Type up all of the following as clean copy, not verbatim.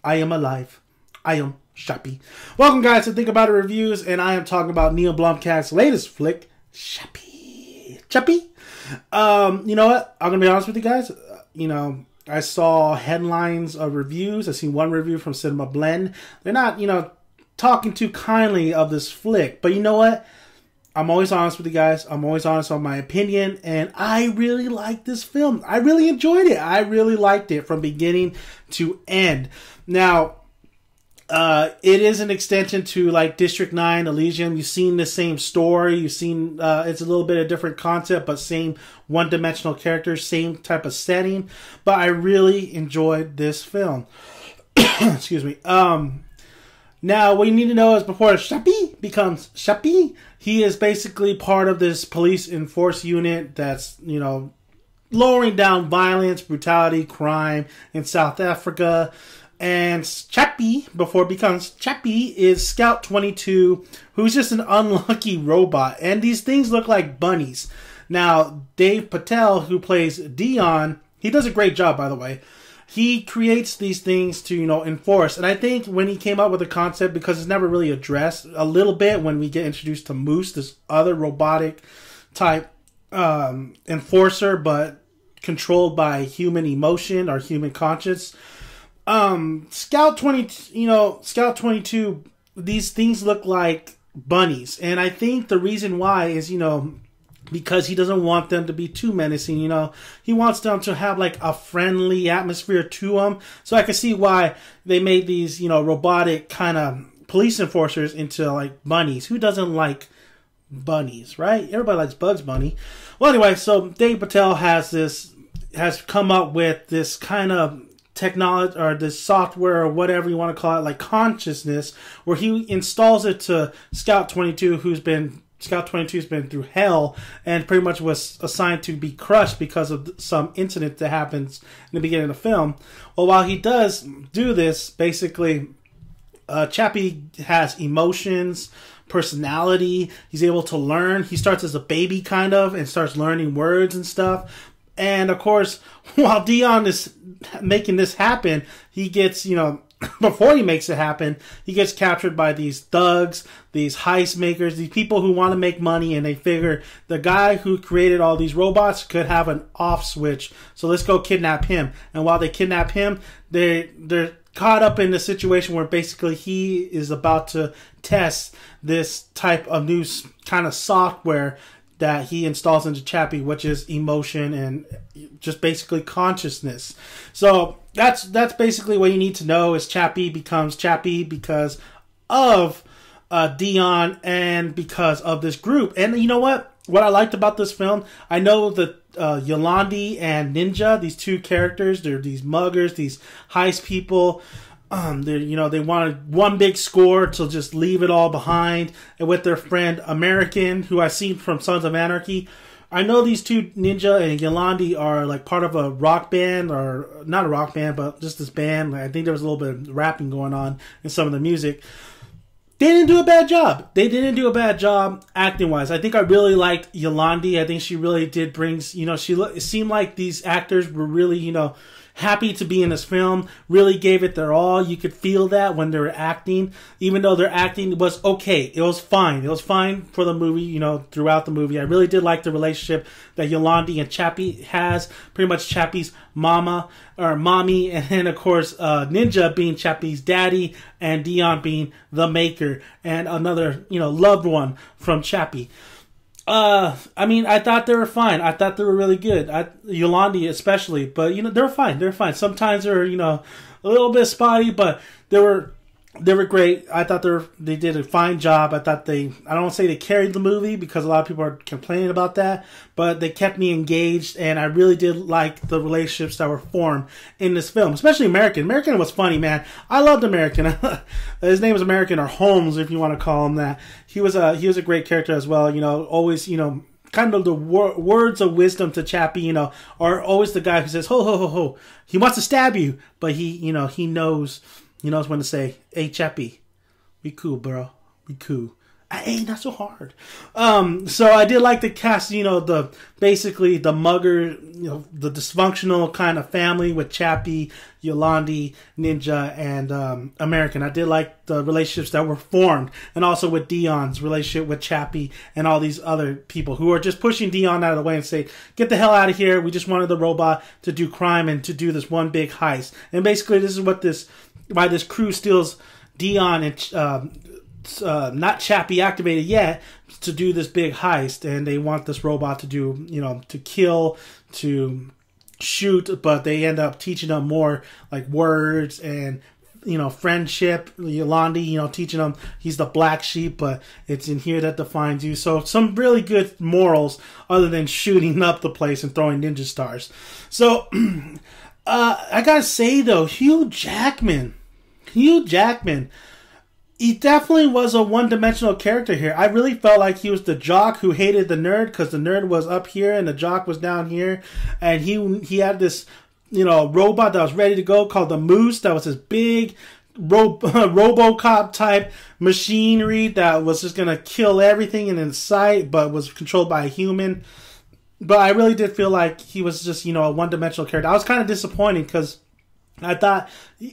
I am alive. I am Chappie. Welcome, guys, to Think About It Reviews, and I am talking about Neil Blomkamp's latest flick, Chappie. Chappie? You know what? I'm going to be honest with you guys. I saw headlines of reviews. I seen one review from Cinema Blend. They're not, talking too kindly of this flick. But you know what? I'm always honest with you guys. I'm always honest on my opinion. And I really like this film. I really enjoyed it. I really liked it from beginning to end. Now, it is an extension to like District 9, Elysium. You've seen the same story. You've seen it's a little bit of different concept, but same one-dimensional characters, same type of setting. But I really enjoyed this film. Excuse me. Now, what you need to know is before Chappie becomes Chappie, he is basically part of this police enforce unit that's, lowering down violence, brutality, crime in South Africa. And Chappie, before it becomes Chappie, is Scout 22, who's just an unlucky robot. And these things look like bunnies. Now, Dave Patel, who plays Dion, he does a great job, by the way. He creates these things to, enforce. And I think when he came up with the concept, because it's never really addressed a little bit when we get introduced to Moose, this other robotic type enforcer, but controlled by human emotion or human conscience. Scout 22, these things look like bunnies. And I think the reason why is, because he doesn't want them to be too menacing, He wants them to have like a friendly atmosphere to them. So I can see why they made these, robotic kind of police enforcers into like bunnies. Who doesn't like bunnies, right? Everybody likes Bugs Bunny. Well, anyway, so Dave Patel has come up with this kind of technology or this software or whatever you want to call it, like consciousness, where he installs it to Scout 22, Scout 22's been through hell and pretty much was assigned to be crushed because of some incident that happens in the beginning of the film. Well, while he does do this, basically, Chappie has emotions, personality. He's able to learn. He starts as a baby kind of and starts learning words and stuff. And of course, while Dion is making this happen, he gets, before he makes it happen, he gets captured by these thugs, these heist makers, these people who want to make money, and they figure the guy who created all these robots could have an off switch. So let's go kidnap him. And while they kidnap him, they're caught up in the situation where basically he is about to test this type of new kind of software that he installs into Chappie, which is emotion and just basically consciousness. So that's basically what you need to know is Chappie becomes Chappie because of Dion and because of this group. And you know what? What I liked about this film, I know that Yolandi and Ninja, these two characters, they're these muggers, these heist people. They wanted one big score to just leave it all behind. And with their friend American, who I've seen from Sons of Anarchy, I know these two, Ninja and Yolandi, are like part of a rock band, or not a rock band, but just this band. I think there was a little bit of rapping going on in some of the music. They didn't do a bad job. They didn't do a bad job acting-wise. I think I really liked Yolandi. I think she really did bring, it seemed like these actors were really, happy to be in this film, really gave it their all. You could feel that when they were acting, even though their acting was okay. It was fine. It was fine for the movie, throughout the movie. I really did like the relationship that Yolandi and Chappie has. Pretty much Chappie's mama or mommy, and then of course Ninja being Chappie's daddy, and Dion being the maker and another, loved one from Chappie. I thought they were fine. I thought they were really good. Yolandi especially, but they were fine. They're fine. Sometimes they're a little bit spotty, but they were great. I thought they did a fine job. I don't want to say they carried the movie because a lot of people are complaining about that, but they kept me engaged, and I really did like the relationships that were formed in this film, especially American. American was funny, man. I loved American. His name was American, or Holmes, if you want to call him that. He was a great character as well. Always, kind of the words of wisdom to Chappie, are always the guy who says, ho, ho, ho, ho. He wants to stab you, but he knows when to say, hey, Chappie, we cool, bro. We cool. Ain't not so hard. So I did like the cast, basically the mugger, the dysfunctional kind of family with Chappie, Yolandi, Ninja, and American. I did like the relationships that were formed, and also with Dion's relationship with Chappie and all these other people who are just pushing Dion out of the way and say, get the hell out of here. We just wanted the robot to do crime and to do this one big heist. And basically this is why this crew steals Dion and not Chappie activated yet to do this big heist, and they want this robot to do, to kill, to shoot, but they end up teaching them more like words and friendship. Yolandi, teaching them he's the black sheep, but it's in here that defines you. So some really good morals other than shooting up the place and throwing ninja stars. So I gotta say though, Hugh Jackman, he definitely was a one-dimensional character here. I really felt like he was the jock who hated the nerd because the nerd was up here and the jock was down here. And he had this, robot that was ready to go called the Moose. That was this big RoboCop type machinery that was just going to kill everything in its sight, but was controlled by a human. But I really did feel like he was just, a one-dimensional character. I was kind of disappointed because I thought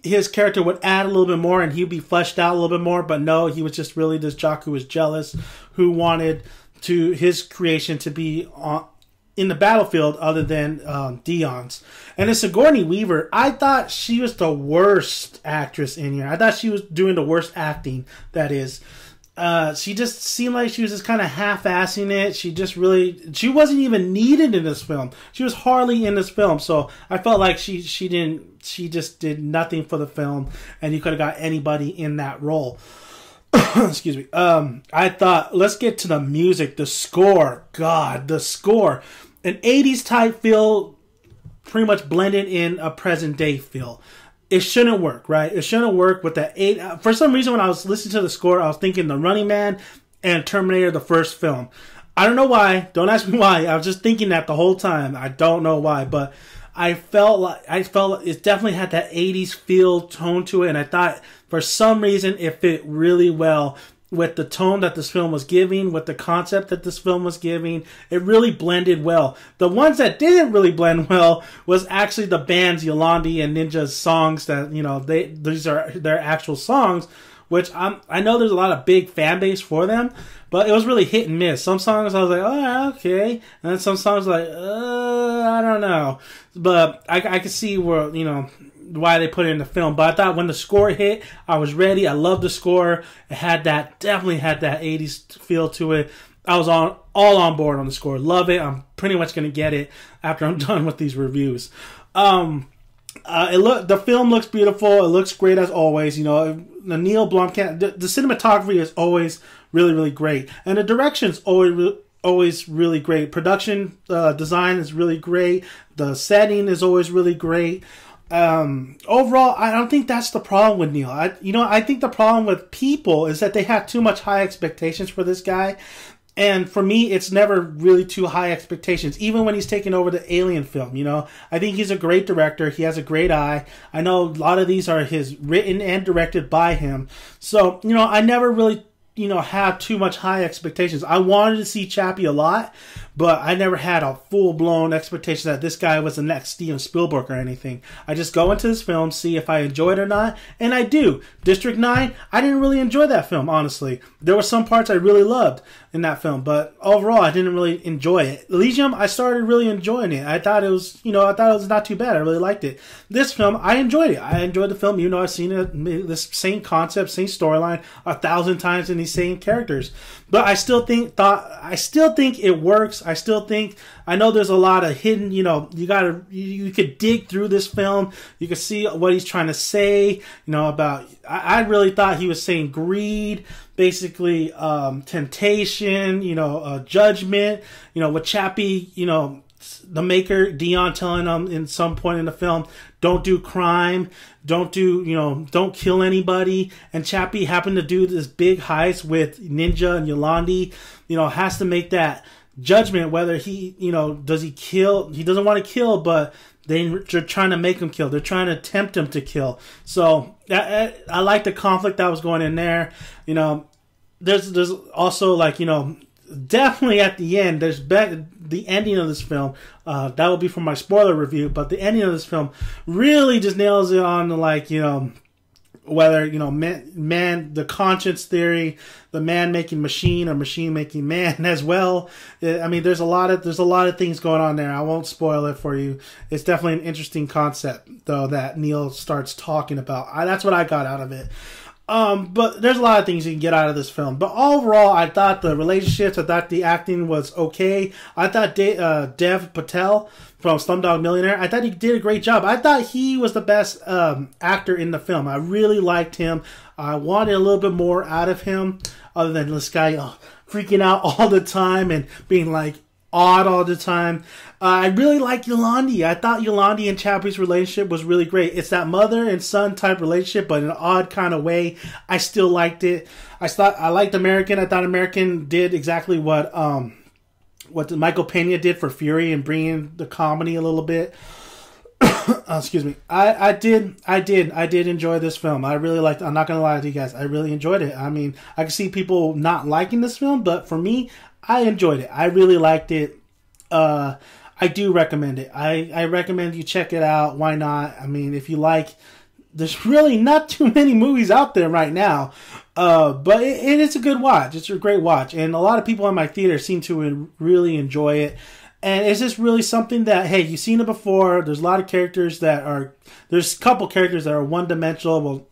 his character would add a little bit more and he'd be fleshed out a little bit more, but no, he was just really this jock who was jealous, who wanted his creation to be in the battlefield other than Dion's. And it's Sigourney Weaver. I thought she was the worst actress in here. I thought she was doing the worst acting, that is. She just seemed like she was just kind of half-assing it. She wasn't even needed in this film. She was hardly in this film. So I felt like she just did nothing for the film, and you could have got anybody in that role. Excuse me. I thought, let's get to the music, the score. God, the score. An 80s type feel pretty much blended in a present day feel. It shouldn't work, right? It shouldn't work with that. For some reason, when I was listening to the score, I was thinking The Running Man and Terminator, the first film. I don't know why. Don't ask me why. I was just thinking that the whole time. I don't know why, but I felt it definitely had that 80s feel tone to it, and I thought for some reason it fit really well with the tone that this film was giving, with the concept that this film was giving. It really blended well. The ones that didn't really blend well was actually the bands Yolandi and Ninja's songs that, these are their actual songs, which I know there's a lot of big fan base for them, but it was really hit and miss. Some songs I was like, oh, okay. And then some songs like, I don't know. But I could see where, why they put it in the film. But I thought when the score hit, I was ready. I loved the score. It definitely had that 80s feel to it. I was all on board on the score. Love it. I'm pretty much going to get it after I'm done with these reviews. The film looks beautiful. It looks great as always. The Neil Blomkamp, the cinematography is always really, really great. And the direction's always really great. Production design is really great. The setting is always really great. Overall, I don't think that's the problem with Neil. I think the problem with people is that they have too much high expectations for this guy. And for me, it's never really too high expectations, even when he's taking over the Alien film, I think he's a great director. He has a great eye. I know a lot of these are written and directed by him. So, I never really, have too much high expectations. I wanted to see Chappie a lot, but I never had a full-blown expectation that this guy was the next Steven Spielberg or anything. I just go into this film, see if I enjoy it or not, and I do. District 9, I didn't really enjoy that film, honestly. There were some parts I really loved in that film, but overall, I didn't really enjoy it. Elysium, I started really enjoying it. I thought it was not too bad. I really liked it. This film, I enjoyed it. I enjoyed the film, even though I've seen it, this same concept, same storyline 1,000 times in these same characters. But I still think it works. I know there's a lot of hidden, you could dig through this film. You could see what he's trying to say, about, I really thought he was saying greed, basically, temptation, judgment, with Chappie, the maker, Dion, telling him in some point in the film, don't do crime, don't kill anybody. And Chappie happened to do this big heist with Ninja and Yolandi, has to make that judgment whether he, does he kill? He doesn't want to kill, but they're trying to make him kill. They're trying to tempt him to kill. So I like the conflict that was going in there. there's also, like, you know, definitely at the end, the ending of this film, that will be for my spoiler review, but the ending of this film really just nails it on, like, you know, whether, you know, man, the conscience theory, the man making machine or machine making man as well. I mean, there's a lot of things going on there. I won't spoil it for you. It's definitely an interesting concept, though, that Neil starts talking about. That's what I got out of it. But there's a lot of things you can get out of this film. But overall, I thought the relationships, I thought the acting was okay. I thought Dev Patel from Slumdog Millionaire, I thought he did a great job. I thought he was the best actor in the film. I really liked him. I wanted a little bit more out of him, other than this guy freaking out all the time and being like odd all the time. I really liked Yolandi. I thought Yolandi and Chappie's relationship was really great. It's that mother and son type relationship, but in an odd kind of way. I still liked it. I liked American. I thought American did exactly what Michael Pena did for Fury and bringing the comedy a little bit. Excuse me. I did enjoy this film. I really liked it. I'm not gonna lie to you guys. I really enjoyed it. I mean, I can see people not liking this film, but for me, I enjoyed it. I really liked it. I do recommend it. I recommend you check it out. Why not? I mean, if you like, there's really not too many movies out there right now. But it is a good watch. It's a great watch. And a lot of people in my theater seem to really enjoy it. And it's just really something that, hey, you've seen it before. There's a lot of characters there's a couple characters that are one-dimensional. Well,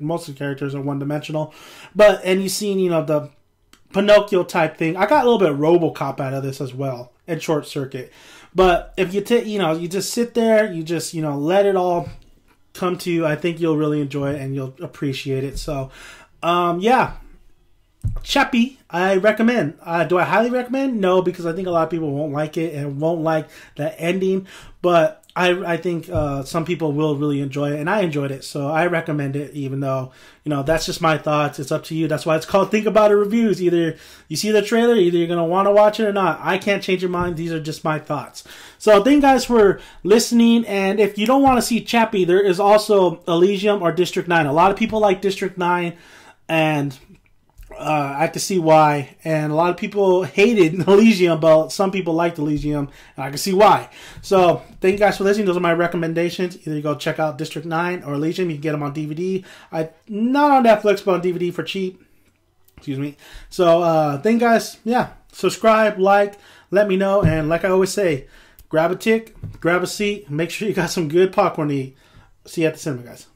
most of the characters are one-dimensional. And you've seen, you know, the Pinocchio type thing. I got a little bit of RoboCop out of this as well, and Short Circuit. But if you you just sit there, you just, you know, let it all come to you, I think you'll really enjoy it and you'll appreciate it. So, yeah. Chappie, I recommend. Do I highly recommend? No, because I think a lot of people won't like it and won't like the ending. But I think some people will really enjoy it, and I enjoyed it, so I recommend it. Even though, you know, that's just my thoughts. It's up to you. That's why it's called Think About It Reviews. Either you see the trailer, either you're gonna want to watch it or not. I can't change your mind. These are just my thoughts. So thank you guys for listening. And if you don't want to see Chappie, there is also Elysium or District 9. A lot of people like District 9, and I can see why. And a lot of people hated Elysium, but some people liked Elysium, and I can see why. So thank you guys for listening. Those are my recommendations. Either you go check out District 9 or Elysium. You can get them on DVD. Not on Netflix, but on DVD for cheap. Excuse me. So thank you guys. Yeah. Subscribe, like, let me know. And like I always say, grab a tick, grab a seat, make sure you got some good popcorn to eat. See you at the cinema, guys.